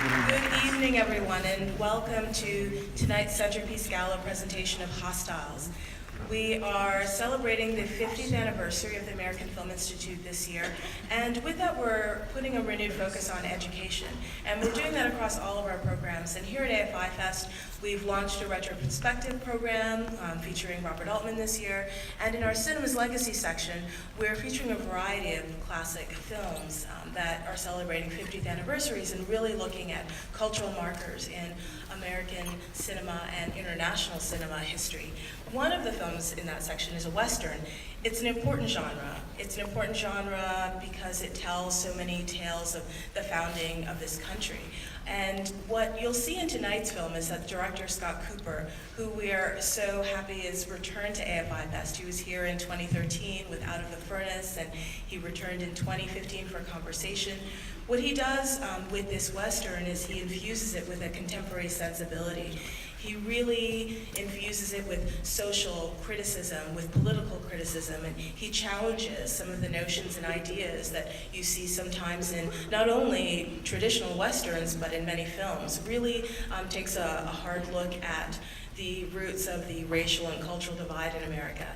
Good evening, everyone, and welcome to tonight's Centerpiece Gala presentation of Hostiles. We are celebrating the 50th anniversary of the American Film Institute this year, and with that we're putting a renewed focus on education. And we're doing that across all of our programs. And here at AFI Fest, we've launched a retrospective program featuring Robert Altman this year. And in our Cinema's Legacy section, we're featuring a variety of classic films that are celebrating 50th anniversaries and really looking at cultural markers in American cinema and international cinema history. One of the films in that section is a Western. It's an important genre. It's an important genre because it tells so many tales of the founding of this country. And what you'll see in tonight's film is that director Scott Cooper, who we are so happy is returned to AFI Fest. He was here in 2013 with Out of the Furnace, and he returned in 2015 for Conversation. What he does with this Western is he infuses it with a contemporary sensibility. He really infuses it with social criticism, with political criticism, and he challenges some of the notions and ideas that you see sometimes in not only traditional Westerns, but in many films. Really takes a hard look at the roots of the racial and cultural divide in America.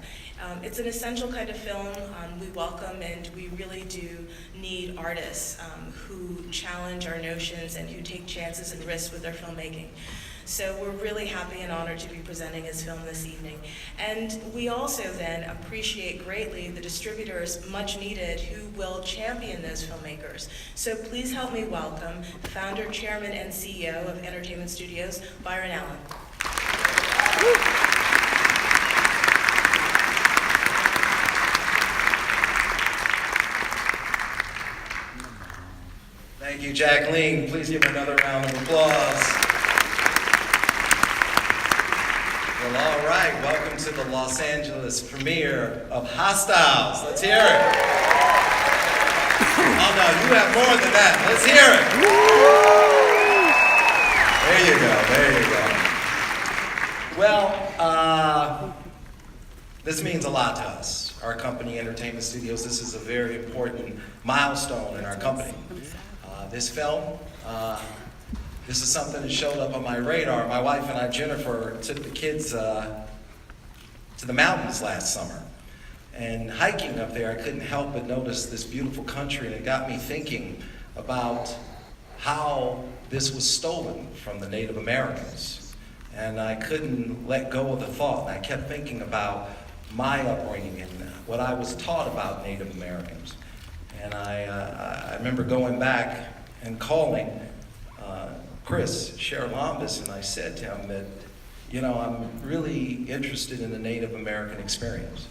It's an essential kind of film we welcome, and we really do need artists who challenge our notions and who take chances and risks with their filmmaking. So we're really happy and honored to be presenting his film this evening. And we also then appreciate greatly the distributors, much needed, who will champion those filmmakers. So please help me welcome the founder, chairman, and CEO of Entertainment Studios, Byron Allen. Thank you, Jacqueline. Please give another round of applause. Well, all right. Welcome to the Los Angeles premiere of Hostiles. Let's hear it. Oh, no, you have more than that. Let's hear it. There you go. Well, this means a lot to us. Our company, Entertainment Studios, this is a very important milestone in our company. This film, this is something that showed up on my radar. My wife and I, Jennifer, took the kids to the mountains last summer. And hiking up there, I couldn't help but notice this beautiful country, and it got me thinking about how this was stolen from the Native Americans. And I couldn't let go of the thought, and I kept thinking about my upbringing and what I was taught about Native Americans. And I remember going back and calling Chris Sherlombus, and I said to him that, you know, I'm really interested in the Native American experience.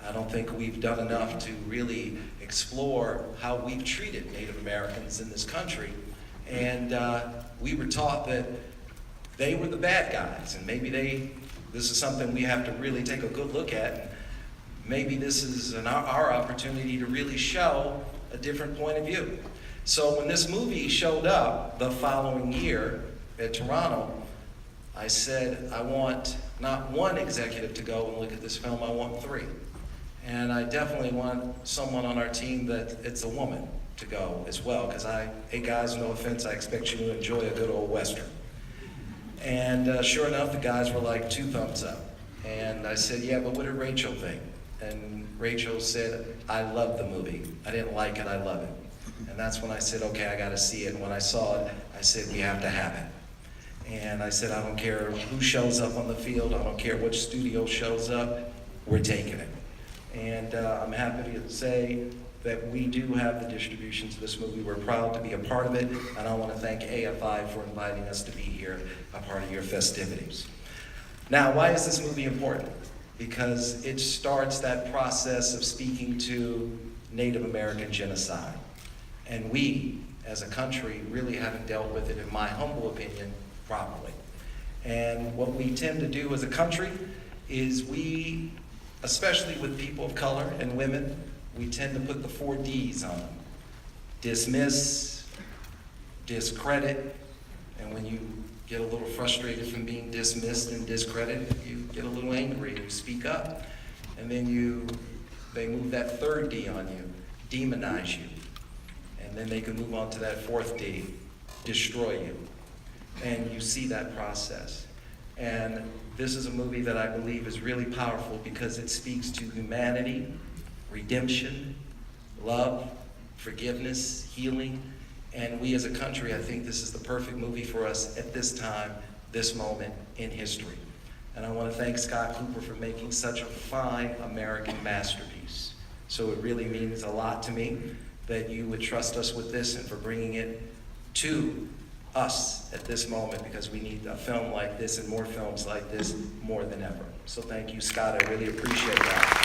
I don't think we've done enough to really explore how we've treated Native Americans in this country. And we were taught that they were the bad guys, and maybe this is something we have to really take a good look at. Maybe this is our opportunity to really show a different point of view. So when this movie showed up the following year at Toronto, I said, I want not one executive to go and look at this film, I want 3. And I definitely want someone on our team that it's a woman to go as well, because hey guys, no offense, I expect you to enjoy a good old Western. And sure enough, the guys were like 2 thumbs up. And I said, yeah, but what did Rachel think? And Rachel said, I love the movie. I didn't like it, I love it. And that's when I said, okay, I gotta see it. And when I saw it, I said, we have to have it. And I said, I don't care who shows up on the field, I don't care which studio shows up, we're taking it. And I'm happy to say that we do have the distribution to this movie. We're proud to be a part of it, and I want to thank AFI for inviting us to be here, a part of your festivities. Now, why is this movie important? Because it starts that process of speaking to Native American genocide. And we, as a country, really haven't dealt with it, in my humble opinion, properly. And what we tend to do as a country is we, especially with people of color and women, we tend to put the 4 Ds on them. Dismiss, discredit, and when you get a little frustrated from being dismissed and discredited, you get a little angry and you speak up. And then they move that 3rd D on you, demonize you. And then they can move on to that 4th D, destroy you. And you see that process. And this is a movie that I believe is really powerful because it speaks to humanity, redemption, love, forgiveness, healing. And we as a country, I think this is the perfect movie for us at this time, this moment in history. And I want to thank Scott Cooper for making such a fine American masterpiece. So it really means a lot to me that you would trust us with this and for bringing it to us at this moment, because we need a film like this and more films like this more than ever. So thank you, Scott. I really appreciate that.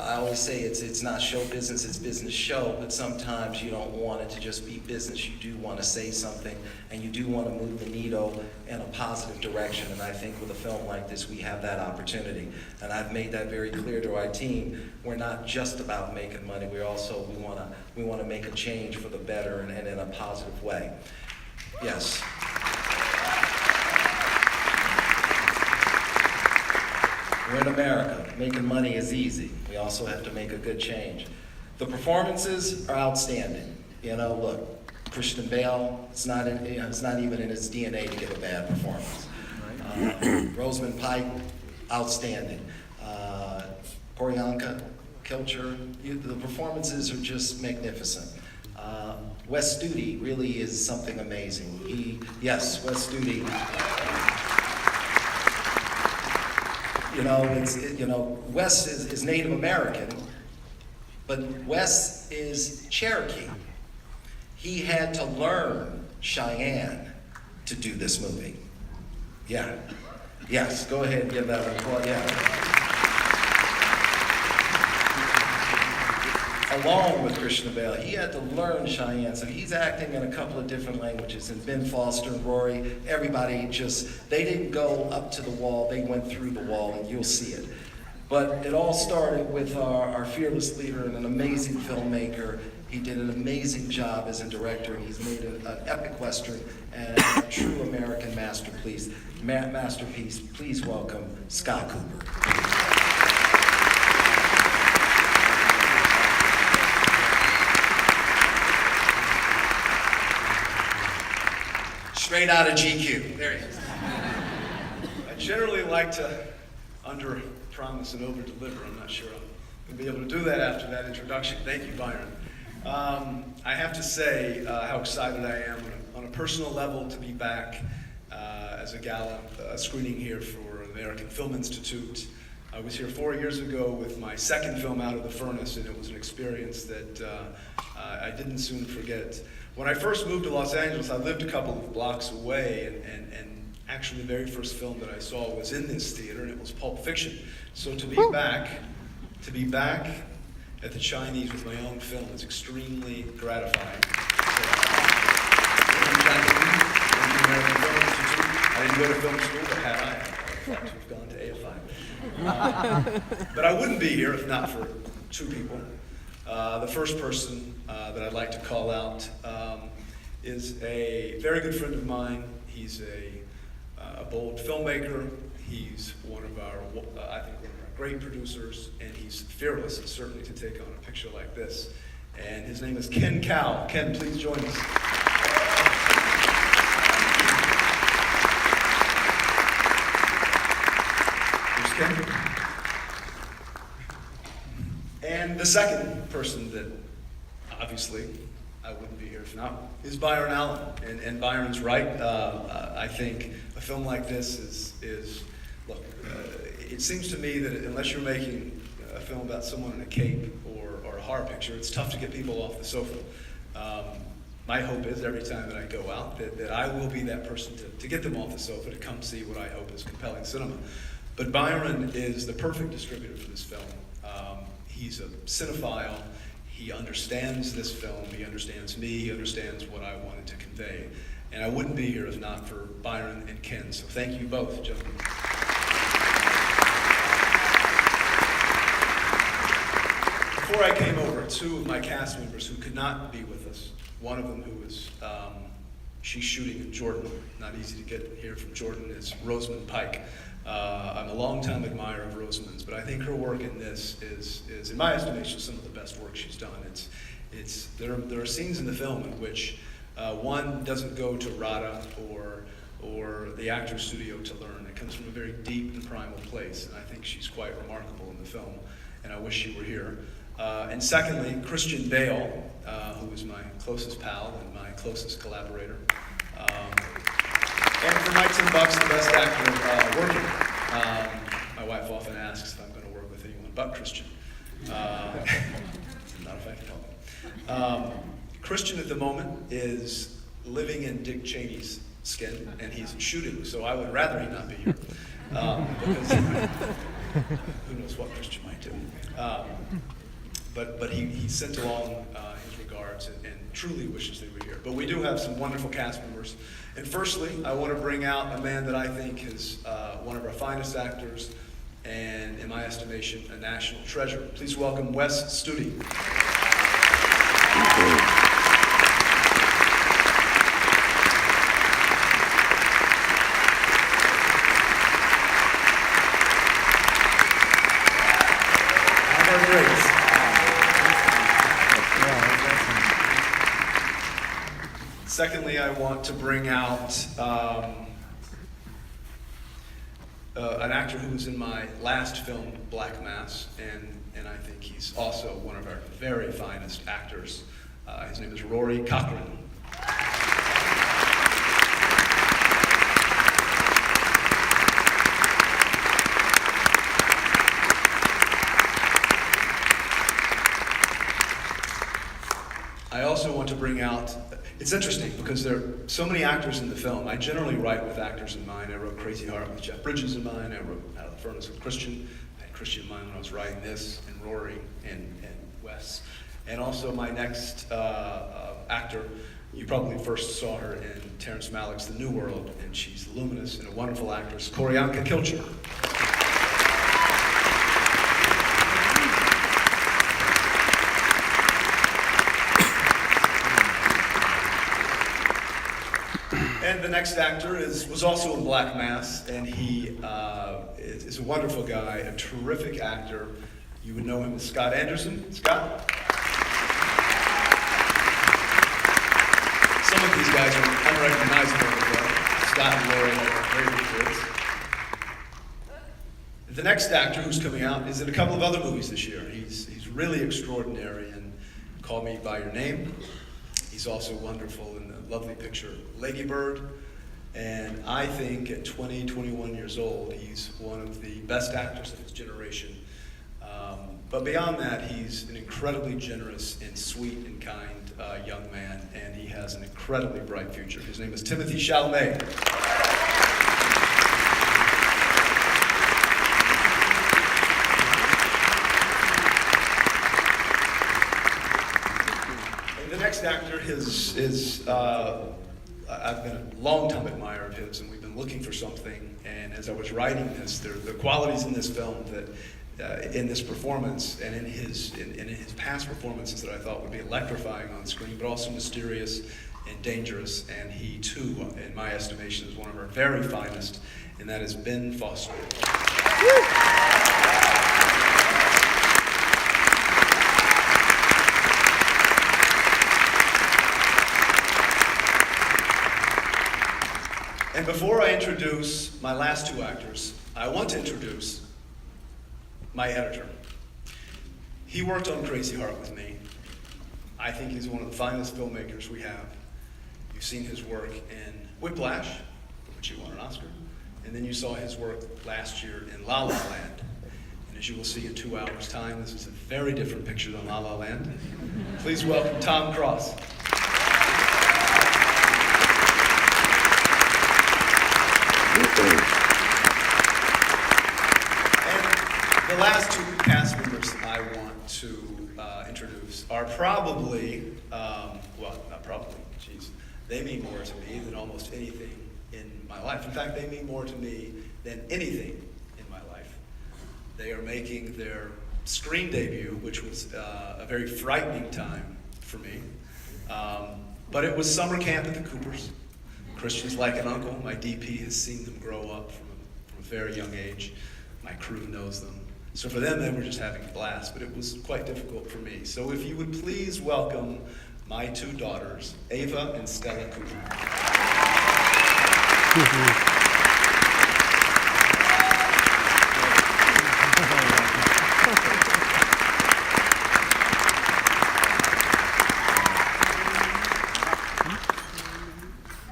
I always say it's not show business, it's business show, but sometimes you don't want it to just be business. You do want to say something, and you do want to move the needle in a positive direction, and I think with a film like this, we have that opportunity. And I've made that very clear to our team. We're not just about making money, we want to make a change for the better and in a positive way. Yes. We're in America. Making money is easy. We also have to make a good change. The performances are outstanding. Look, Christian Bale, it's not even in his DNA to get a bad performance. Rosamund Pike, outstanding. Priyanka Kilcher, the performances are just magnificent. Wes Studi really is something amazing. Wes Studi. Wes is Native American, but Wes is Cherokee. He had to learn Cheyenne to do this movie. Yeah. Yes, go ahead and give that an applause. Yeah. Along with Christian Bale, he had to learn Cheyenne, so he's acting in a couple of different languages. And Ben Foster and Rory, everybody they didn't go up to the wall, they went through the wall, and you'll see it. But it all started with our fearless leader and an amazing filmmaker. He did an amazing job as a director, and he's made an epic Western and a true American masterpiece. Please welcome Scott Cooper. Straight out of GQ. There he is. I generally like to under-promise and over-deliver. I'm not sure I'm going to be able to do that after that introduction. Thank you, Byron. I have to say how excited I am on a personal level to be back as a gala screening here for the American Film Institute. I was here 4 years ago with my second film, Out of the Furnace, and it was an experience that I didn't soon forget. When I first moved to Los Angeles, I lived a couple of blocks away, and actually the very first film that I saw was in this theater, and it was Pulp Fiction. So to be back at the Chinese with my own film is extremely gratifying. I didn't go to film school, but had I thought to have gone to AFI. But I wouldn't be here if not for two people. The first person that I'd like to call out is a very good friend of mine. He's a bold filmmaker. He's one of our, I think, one of our great producers, and he's fearless, certainly, to take on a picture like this. And his name is Ken Kao. Ken, please join us. Here's Ken. And the second person that, obviously, I wouldn't be here if not, is Byron Allen. And Byron's right. I think a film like this is look, it seems to me that unless you're making a film about someone in a cape or a horror picture, it's tough to get people off the sofa. My hope is every time that I go out that I will be that person to get them off the sofa to come see what I hope is compelling cinema. But Byron is the perfect distributor for this film. He's a cinephile. He understands this film. He understands me. He understands what I wanted to convey. And I wouldn't be here if not for Byron and Ken. So thank you both, gentlemen. Before I came over, two of my cast members who could not be with us, one of them who was, she's shooting in Jordan, not easy to get here from Jordan, is Rosamund Pike. I'm a longtime admirer of Rosamund's, but I think her work in this is in my estimation, some of the best work she's done. There are scenes in the film in which one doesn't go to RADA or the actor's studio to learn. It comes from a very deep and primal place, and I think she's quite remarkable in the film, and I wish she were here. And secondly, Christian Bale, who is my closest pal and my closest collaborator. And for my $10, the best actor working. My wife often asks if I'm going to work with anyone but Christian. Not if I can help him. Christian at the moment is living in Dick Cheney's skin, and he's shooting, so I would rather he not be here. Because who knows what Christian might do. But he sent along his regards and truly wishes they were here. But we do have some wonderful cast members. And firstly, I want to bring out a man that I think is one of our finest actors and, in my estimation, a national treasure. Please welcome Wes Studi. Secondly, I want to bring out an actor who was in my last film, Black Mass, and I think he's also one of our very finest actors. His name is Rory Cochrane. I also want to bring out, it's interesting because there are so many actors in the film. I generally write with actors in mind. I wrote Crazy Heart with Jeff Bridges in mind. I wrote Out of the Furnace with Christian. I had Christian in mind when I was writing this, and Rory and Wes. And also my next actor, you probably first saw her in Terrence Malick's The New World, and she's luminous and a wonderful actress, Koryanka Kilcher. And the next actor was also in Black Mass, and he is a wonderful guy, a terrific actor. You would know him as Scott Anderson. Scott? Some of these guys are unrecognizable, but Scott and Lori are very good kids. The next actor who's coming out is in a couple of other movies this year. He's really extraordinary in Call Me By Your Name. He's also wonderful in the lovely picture Lady Bird. And I think at 20, 21 years old, he's one of the best actors of his generation. But beyond that, he's an incredibly generous and sweet and kind young man, and he has an incredibly bright future. His name is Timothée Chalamet. The next actor is I've been a long-time admirer of his, and we've been looking for something. And as I was writing this, there are the qualities in this film that, in this performance, and in his past performances that I thought would be electrifying on screen, but also mysterious and dangerous. And he too, in my estimation, is one of our very finest, and that is Ben Foster. And before I introduce my last two actors, I want to introduce my editor. He worked on Crazy Heart with me. I think he's one of the finest filmmakers we have. You've seen his work in Whiplash, for which he won an Oscar, and then you saw his work last year in La La Land. And as you will see in 2 hours' time, this is a very different picture than La La Land. Please welcome Tom Cross. And the last two cast members I want to introduce are probably, well, not probably, geez, they mean more to me than almost anything in my life. In fact, they mean more to me than anything in my life. They are making their screen debut, which was a very frightening time for me. But it was summer camp at the Coopers. Christian's like an uncle. My DP has seen them grow up from a from a very young age. My crew knows them. So for them, they were just having a blast, but it was quite difficult for me. So if you would please welcome my two daughters, Ava and Stella Cooper.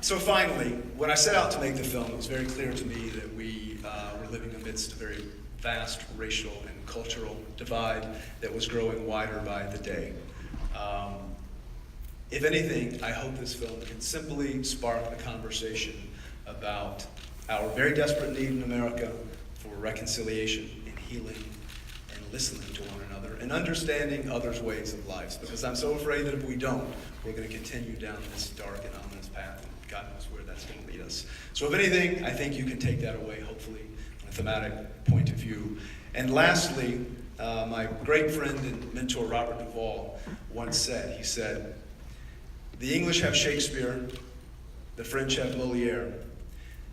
So finally, when I set out to make the film, it was very clear to me that we were living amidst a very vast racial and cultural divide that was growing wider by the day. If anything, I hope this film can simply spark a conversation about our very desperate need in America for reconciliation and healing and listening to one another and understanding others' ways of life. Because I'm so afraid that if we don't, we're going to continue down this dark and ominous path, and God knows where that's going to lead us. So if anything, I think you can take that away, hopefully, from a thematic point of view. And lastly, my great friend and mentor Robert Duvall once said, he said, "The English have Shakespeare, the French have Moliere,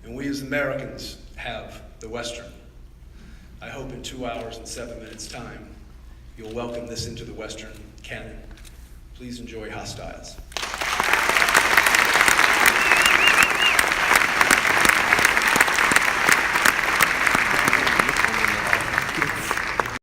and we as Americans have the Western. I hope in 2 hours and 7 minutes time, you'll welcome this into the Western canon. Please enjoy Hostiles."